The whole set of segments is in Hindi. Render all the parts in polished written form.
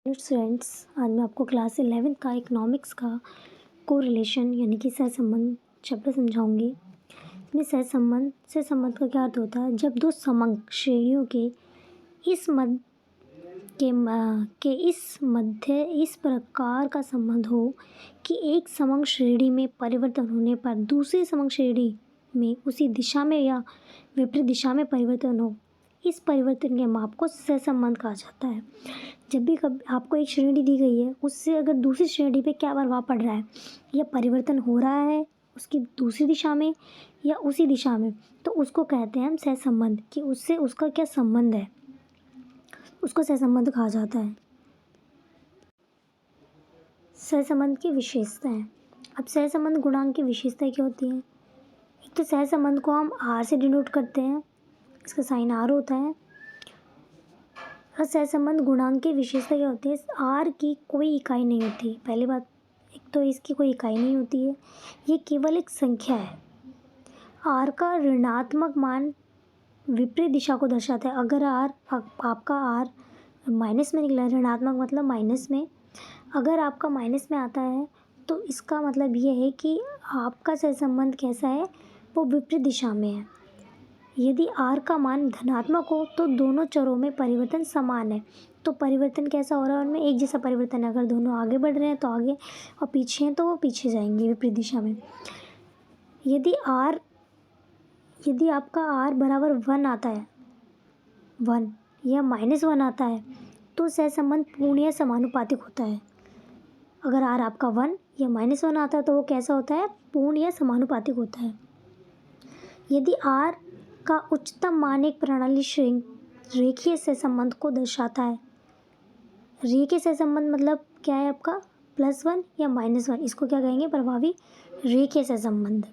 हेलो स्टूडेंट्स, आज मैं आपको क्लास 11th का इकोनॉमिक्स का कोरिलेशन यानी कि सहसंबंध चैप्टर समझाऊंगी। इसमें सहसंबंध का क्या अर्थ होता है? जब दो समंक श्रेणियों के इस मध्य इस प्रकार का संबंध हो कि एक समंक श्रेणी में परिवर्तन होने पर दूसरी समंक श्रेणी में उसी दिशा में या विपरीत दिशा में परिवर्तन हो, इस परिवर्तन के माप को सहसंबंध कहा जाता है। जब भी कभी आपको एक श्रेणी दी गई है, उससे अगर दूसरी श्रेणी पे क्या प्रभाव पड़ रहा है या परिवर्तन हो रहा है उसकी दूसरी दिशा में या उसी दिशा में, तो उसको कहते हैं हम सहसंबंध कि उससे उसका क्या संबंध है, उसको सहसंबंध कहा जाता है। सहसंबंध की विशेषताएं। अब सहसंबंध गुणांक की विशेषताएं क्या होती हैं? एक तो सहसंबंध को हम आर से डिनोट करते हैं, इसका साइन आर होता है। और सहसंबंध गुणांक की विशेषता क्या होती है? आर की कोई इकाई नहीं होती। पहली बात, एक तो इसकी कोई इकाई नहीं होती है, ये केवल एक संख्या है। आर का ऋणात्मक मान विपरीत दिशा को दर्शाता है। अगर आपका आर माइनस में निकला, ऋणात्मक मतलब माइनस में, अगर आपका माइनस में आता है तो इसका मतलब ये है कि आपका सहसंबंध कैसा है, वो विपरीत दिशा में है। यदि आर का मान धनात्मक हो तो दोनों चरों में परिवर्तन समान है। तो परिवर्तन कैसा हो रहा है? उनमें एक जैसा परिवर्तन है। अगर दोनों आगे बढ़ रहे हैं तो आगे और पीछे हैं तो वो पीछे जाएंगे विपरीत दिशा में। यदि आपका आर बराबर 1 आता है, 1 या -1 आता है, तो सहसंबंध पूर्ण या समानुपातिक होता है। अगर आर आपका 1 या -1 आता है तो वो कैसा होता है? पूर्ण या समानुपातिक होता है। यदि आर का उच्चतम मान एक प्रणाली रेखीय सहसंबंध को दर्शाता है। रेखीय सहसंबंध मतलब क्या है आपका? +1 या -1, इसको क्या कहेंगे? प्रभावी रेखीय सहसंबंध।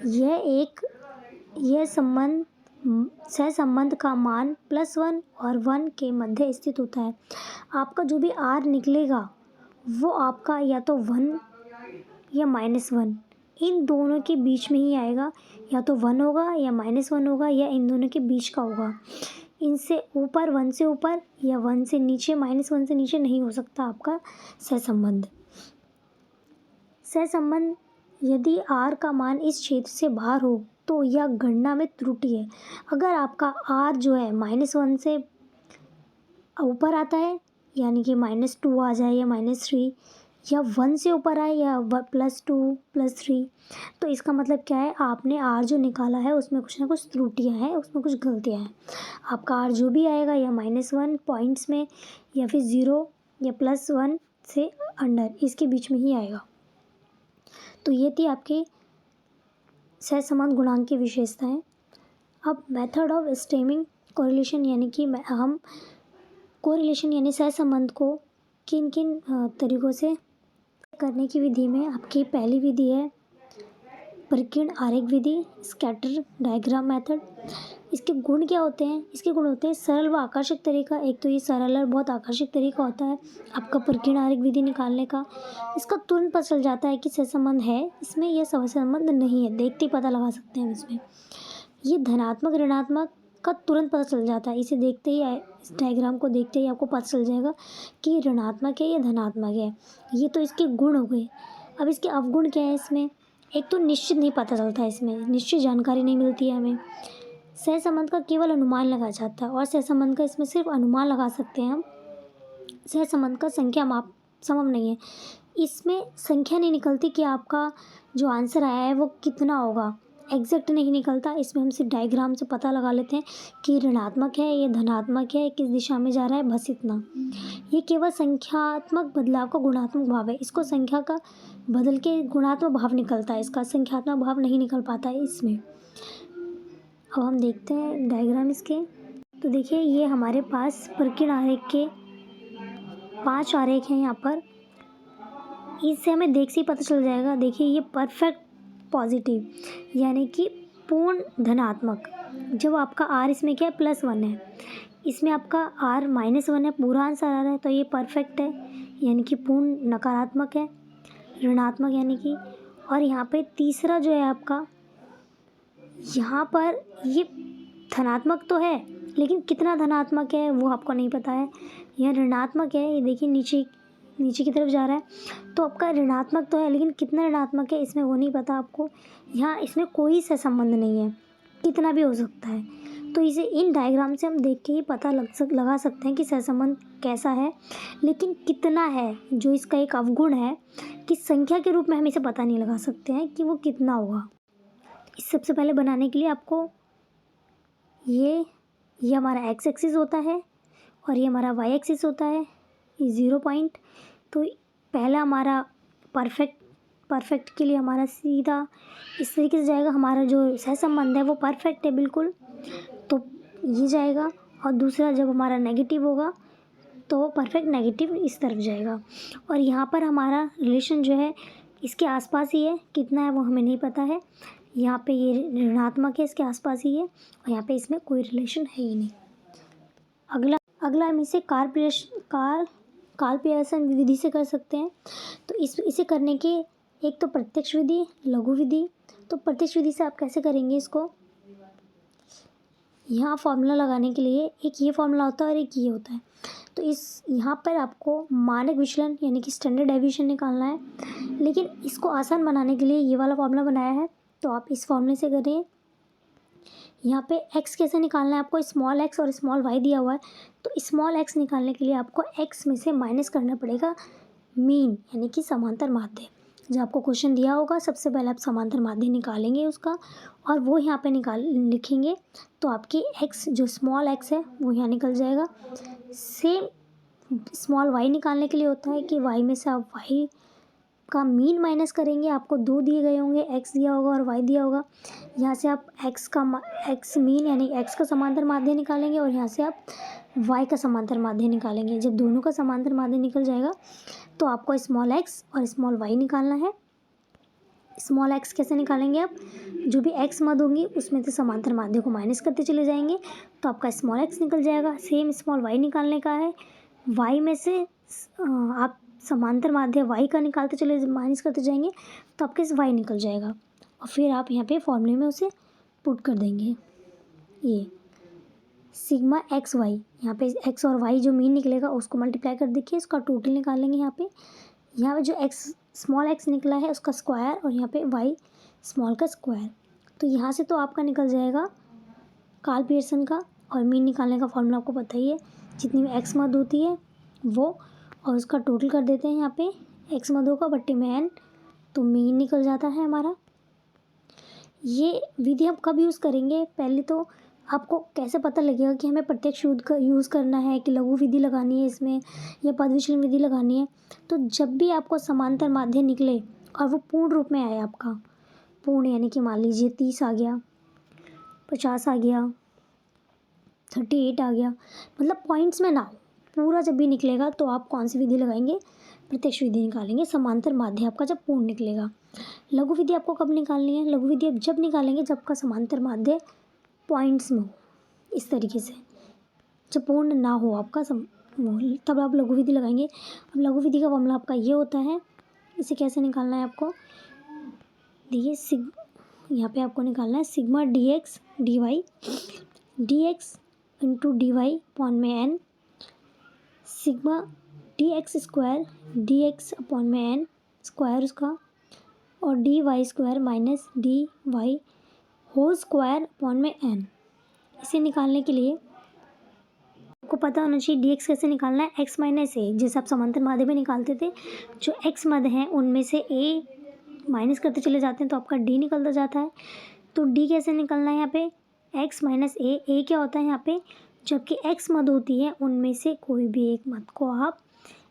यह सहसंबंध का मान +1 और 1 के मध्य स्थित होता है। आपका जो भी आर निकलेगा वो आपका या तो 1 या -1, इन दोनों के बीच में ही आएगा। या तो 1 होगा या -1 होगा या इन दोनों के बीच का होगा। इनसे ऊपर 1 से ऊपर या 1 से नीचे, -1 से नीचे नहीं हो सकता आपका सहसंबंध। सहसंबंध यदि आर का मान इस क्षेत्र से बाहर हो तो यह गणना में त्रुटि है। अगर आपका आर जो है -1 से ऊपर आता है, यानी कि -2 आ जाए या -3, या 1 से ऊपर आए या +2 +3, तो इसका मतलब क्या है? आपने आर जो निकाला है उसमें कुछ ना कुछ त्रुटियां हैं, उसमें कुछ गलतियां हैं। आपका आर जो भी आएगा या -1 पॉइंट्स में या फिर 0 या +1 से अंडर, इसके बीच में ही आएगा। तो ये थी आपके सहसंबंध गुणांक की विशेषताएं। अब मेथड ऑफ एस्टेमिंग कोरिलेशन, यानी कि हम कोरिलेशन यानी सहसंबंध को किन किन तरीक़ों से करने की विधि में आपकी पहली विधि है परिकीर्ण आरेख विधि, स्कैटर डायग्राम मेथड। इसके गुण क्या होते हैं? इसके गुण होते हैं सरल व आकर्षक तरीका। एक तो ये सरल और बहुत आकर्षक तरीका होता है आपका परिकीर्ण आरेख विधि निकालने का। इसका तुरंत पता चल जाता है कि सहसंबंध है इसमें या सहसंबंध नहीं है, देखते ही पता लगा सकते हैं हम इसमें। ये धनात्मक ऋणात्मक का तुरंत पता चल जाता है। इसे देखते ही, इस डायग्राम को देखते ही आपको पता चल जाएगा कि ऋणात्मक है या धनात्मक है। ये तो इसके गुण हो गए। अब इसके अवगुण क्या है? इसमें एक तो निश्चित नहीं पता चलता है, इसमें निश्चित जानकारी नहीं मिलती है हमें। सहसंबंध का केवल अनुमान लगाया जाता है और सहसंबंध का इसमें सिर्फ अनुमान लगा सकते हैं हम। सहसंबंध का संख्या माप संभव नहीं है। इसमें संख्या नहीं निकलती कि आपका जो आंसर आया है वो कितना होगा, एग्जैक्ट नहीं निकलता। इसमें हम सिर्फ डायग्राम से पता लगा लेते हैं कि ऋणात्मक है या धनात्मक है, किस दिशा में जा रहा है, बस इतना। ये केवल संख्यात्मक बदलाव का गुणात्मक भाव है। इसको संख्या का बदल के गुणात्मक भाव निकलता है, इसका संख्यात्मक भाव नहीं निकल पाता है इसमें। अब हम देखते हैं डायग्राम इसके। तो देखिए, ये हमारे पास परिकीर्ण आरेख के 5 आरेख हैं यहाँ पर। इससे हमें देख से ही पता चल जाएगा। देखिए, ये परफेक्ट पॉजिटिव यानी कि पूर्ण धनात्मक। जब आपका आर इसमें क्या है? +1 है। इसमें आपका आर -1 है, पूरा आंसर आ रहा है, तो ये परफेक्ट है यानी कि पूर्ण नकारात्मक है, ऋणात्मक यानी कि। और यहाँ पे तीसरा जो है आपका, यहाँ पर ये धनात्मक तो है लेकिन कितना धनात्मक है वो आपको नहीं पता है। यह ऋणात्मक है, ये देखिए नीचे नीचे की तरफ जा रहा है, तो आपका ऋणात्मक तो है लेकिन कितना ऋणात्मक है इसमें वो नहीं पता आपको। यहाँ इसमें कोई सहसंबंध नहीं है, कितना भी हो सकता है। तो इसे इन डायग्राम से हम देख के ही पता लगा सकते हैं कि सहसंबंध कैसा है, लेकिन कितना है जो इसका एक अवगुण है कि संख्या के रूप में हम इसे पता नहीं लगा सकते हैं कि वो कितना होगा। इस सबसे पहले बनाने के लिए आपको ये हमारा एक्स एक्सिस होता है और ये हमारा वाई एक्सिस होता है, ये 0 पॉइंट। तो पहला हमारा परफेक्ट के लिए हमारा सीधा इस तरीके से जाएगा, हमारा जो सहसंबंध है वो परफेक्ट है बिल्कुल, तो ये जाएगा। और दूसरा जब हमारा नेगेटिव होगा तो वो परफेक्ट नेगेटिव इस तरफ जाएगा। और यहाँ पर हमारा रिलेशन जो है इसके आसपास ही है, कितना है वो हमें नहीं पता है। यहाँ पे ये ऋणात्मक है, इसके आसपास ही है, और यहाँ पे इसमें कोई रिलेशन है ही नहीं। अगला हम इसे काल पियर्सन विधि से कर सकते हैं। तो इसे करने के एक तो प्रत्यक्ष विधि, लघु विधि। तो प्रत्यक्ष विधि से आप कैसे करेंगे इसको, यहाँ फॉर्मूला लगाने के लिए एक ये फॉर्मूला होता है और एक ये होता है। तो यहाँ पर आपको मानक विचलन यानी कि स्टैंडर्ड डेविएशन निकालना है, लेकिन इसको आसान बनाने के लिए ये वाला फॉर्मूला बनाया है, तो आप इस फॉर्मूले से करें। यहाँ पे x कैसे निकालना है आपको, स्मॉल x और स्मॉल y दिया हुआ है, तो स्मॉल x निकालने के लिए आपको x में से माइनस करना पड़ेगा मीन यानी कि समांतर माध्य। जब आपको क्वेश्चन दिया होगा सबसे पहले आप समांतर माध्य निकालेंगे उसका, और वो यहाँ पे लिखेंगे, तो आपकी x जो स्मॉल x है वो यहाँ निकल जाएगा। सेम स्मॉल y निकालने के लिए होता है कि y में से आप y का मीन माइनस करेंगे, आपको 2 दिए गए होंगे, x दिया होगा और y दिया होगा। यहाँ से आप x मीन यानी x का समांतर माध्य निकालेंगे, और यहाँ से आप y का समांतर माध्य निकालेंगे। जब दोनों का समांतर माध्य निकल जाएगा तो आपको स्मॉल x और स्मॉल y निकालना है। स्मॉल x कैसे निकालेंगे आप, जो भी x मद होंगी उसमें से समांतर माध्य को माइनस करते चले जाएंगे, तो आपका स्मॉल x निकल जाएगा। सेम स्मॉल y निकालने का है, y में से आप समांतर माध्य y का निकालते चले माइनस करते जाएंगे, तो आपके y निकल जाएगा, और फिर आप यहाँ पे फॉर्मूले में उसे पुट कर देंगे। ये सिग्मा एक्स वाई, यहाँ पे x और y जो मीन निकलेगा उसको मल्टीप्लाई कर देखिए, इसका टोटल निकालेंगे। यहाँ पे जो x स्मॉल x निकला है उसका स्क्वायर, और यहाँ पे y स्मॉल का स्क्वायर। तो यहाँ से तो आपका निकल जाएगा काल पियर्सन का, और मीन निकालने का फॉर्मूला आपको पता ही है, जितनी भी x मद होती है वो, और उसका टोटल कर देते हैं यहाँ पे x मदों का बट्टे में n, तो मीन निकल जाता है हमारा। ये विधि हम कब यूज़ करेंगे, पहले तो आपको कैसे पता लगेगा कि हमें प्रत्यक्ष यूज़ करना है कि लघु विधि लगानी है इसमें या पद विचलन विधि लगानी है। तो जब भी आपको समांतर माध्य निकले और वो पूर्ण रूप में आए, आपका पूर्ण यानी कि मान लीजिए 30 आ गया, 50 आ गया, 38 आ गया, मतलब पॉइंट्स में ना हो, पूरा जब भी निकलेगा तो आप कौन सी विधि लगाएंगे, प्रत्यक्ष विधि निकालेंगे। समांतर माध्य आपका जब पूर्ण निकलेगा। लघु विधि आपको कब निकालनी है, लघु विधि आप जब निकालेंगे जब का समांतर माध्य पॉइंट्स में हो, इस तरीके से, जब पूर्ण ना हो आपका तब आप लघु विधि लगाएंगे। अब लघु विधि का फॉर्मूला आपका ये होता है, इसे कैसे निकालना है आपको, देखिए यहाँ पे आपको निकालना है sigma D X D Y, D X into D Y upon में N, sigma D X square D X upon में एन स्क्वायर उसका, और D Y square minus D Y whole square upon में एन। इसे निकालने के लिए आपको पता होना चाहिए डी एक्स कैसे निकालना है, एक्स माइनस ए, जैसे आप समांतर माध्य में निकालते थे, जो एक्स मद हैं उनमें से ए माइनस करते चले जाते हैं तो आपका डी निकलता जाता है। तो डी कैसे निकलना है यहाँ पे, एक्स माइनस ए क्या होता है यहाँ पे, जबकि एक्स मद होती है उनमें से कोई भी एक मद को आप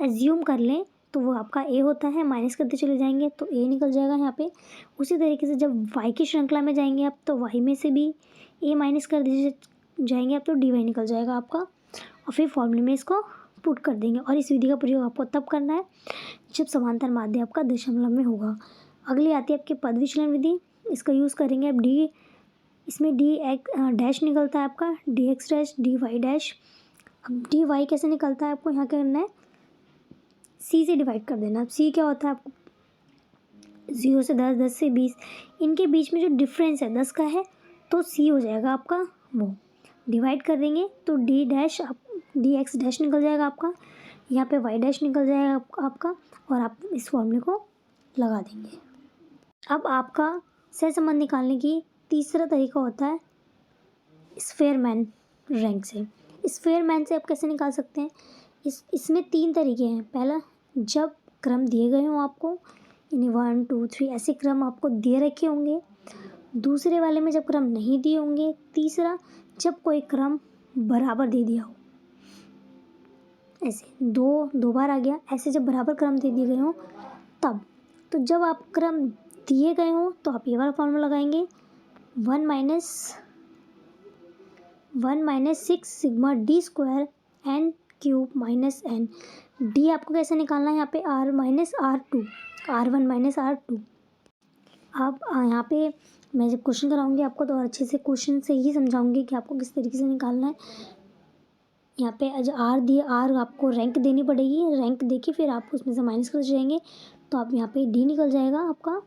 एज्यूम कर लें तो वो आपका ए होता है, माइनस करते चले जाएंगे तो ए निकल जाएगा यहाँ पे। उसी तरीके से जब वाई की श्रृंखला में जाएंगे आप तो वाई में से भी ए माइनस कर दीजिए जाएंगे आप तो डी वाई निकल जाएगा आपका, और फिर फॉर्मूले में इसको पुट कर देंगे। और इस विधि का प्रयोग आपको तब करना है जब समांतर माध्य आपका दशमलव में होगा। अगली आती है आपकी पद विचलन विधि, इसका यूज़ करेंगे आप डी, इसमें डी डैश निकलता है आपका, d x dash d y dash. अब डी वाई कैसे निकलता है, आपको यहाँ क्या करना है, सी से डिवाइड कर देना। अब सी क्या होता है, आपको 0 से 10, 10 से 20, इनके बीच में जो डिफरेंस है 10 का है तो सी हो जाएगा आपका वो, डिवाइड कर देंगे तो डी डैश आप डी एक्स डैश निकल जाएगा आपका, यहाँ पे वाई डैश निकल जाएगा आपका, और आप इस फॉर्मूले को लगा देंगे। अब आपका सहसंबंध निकालने की तीसरा तरीका होता है स्फेयरमैन रैंक से। स्फेयरमैन से आप कैसे निकाल सकते हैं? इसमें 3 तरीके हैं। पहला, जब क्रम दिए गए हों आपको, यानी 1 2 3 ऐसे क्रम आपको दे रखे होंगे। दूसरे वाले में जब क्रम नहीं दिए होंगे। तीसरा, जब कोई क्रम बराबर दे दिया हो, ऐसे दो बार आ गया, ऐसे जब बराबर क्रम दे दिए गए हों तब। तो जब आप क्रम दिए गए हों तो आप ये वाला फॉर्मूला लगाएंगे, 1 minus 6 sigma d square n cube minus n. D आपको कैसे निकालना है? यहाँ पे are minus R2, R1 minus R2। अब यहाँ पे मैं जब क्वेश्चन कराऊंगी आपको तो और अच्छे से क्वेश्चन से ही समझाऊंगी कि आपको किस तरीके से निकालना है। यहाँ पे जो आर दिए, आर आपको रैंक देनी पड़ेगी, रैंक देके फिर आप उसमें से माइनस कर जाएंगे तो आप यहाँ पे डी निकल जाएगा आपका।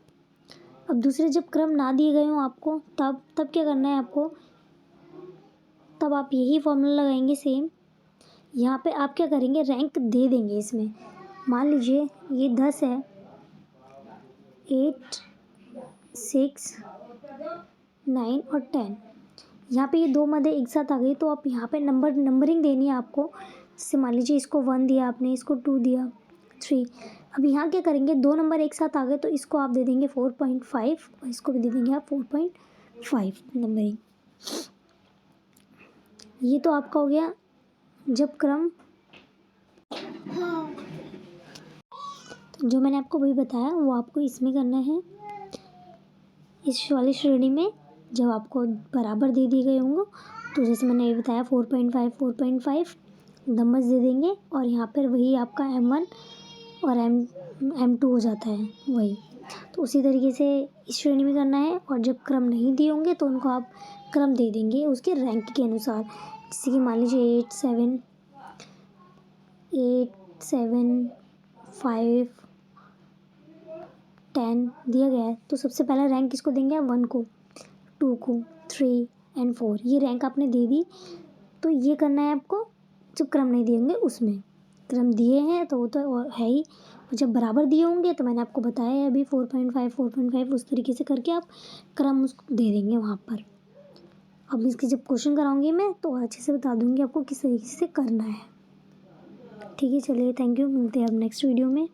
अब दूसरे जब क्रम ना दिए गए हों आपको, तब क्या करना है आपको? तब आप यही फॉर्मूला लगाएंगे सेम। यहाँ पे आप क्या करेंगे? रैंक दे देंगे इसमें। मान लीजिए ये 10 है, 8 6 9 और 10। यहाँ पे ये 2 मदे एक साथ आ गई तो आप यहाँ पे नंबरिंग देनी है आपको। जैसे मान लीजिए इसको 1 दिया आपने, इसको 2 दिया, 3। अब यहाँ क्या करेंगे? 2 नंबर एक साथ आ गए तो इसको आप दे देंगे 4.5 और इसको भी दे देंगे आप 4.5 नंबरिंग। ये तो आपका हो गया जब क्रम, जो मैंने आपको वही बताया वो आपको इसमें करना है, इस वाली श्रेणी में। जब आपको बराबर दे दिए गए होंगे तो जैसे मैंने ये बताया 4.5 नंबर्स दे देंगे और यहाँ पर वही आपका M1 और M2 हो जाता है वही। तो उसी तरीके से इस श्रेणी में करना है। और जब क्रम नहीं दिए होंगे तो उनको आप क्रम दे देंगे उसके रैंक के अनुसार। जैसे कि मान लीजिए 8 7 5 10 दिया गया है तो सबसे पहला रैंक किसको देंगे? 1 को, 2 को, 3 एंड 4। ये रैंक आपने दे दी। तो ये करना है आपको जब क्रम नहीं दिए होंगे उसमें। क्रम दिए हैं तो वो तो है ही, और जब बराबर दिए होंगे तो मैंने आपको बताया है अभी 4.5 उस तरीके से करके आप क्रम उसको दे देंगे वहाँ पर। अब इसकी जब क्वेश्चन कराऊंगी मैं तो अच्छे से बता दूंगी आपको किस तरीके से करना है। ठीक है, चलिए, थैंक यू। मिलते हैं अब नेक्स्ट वीडियो में।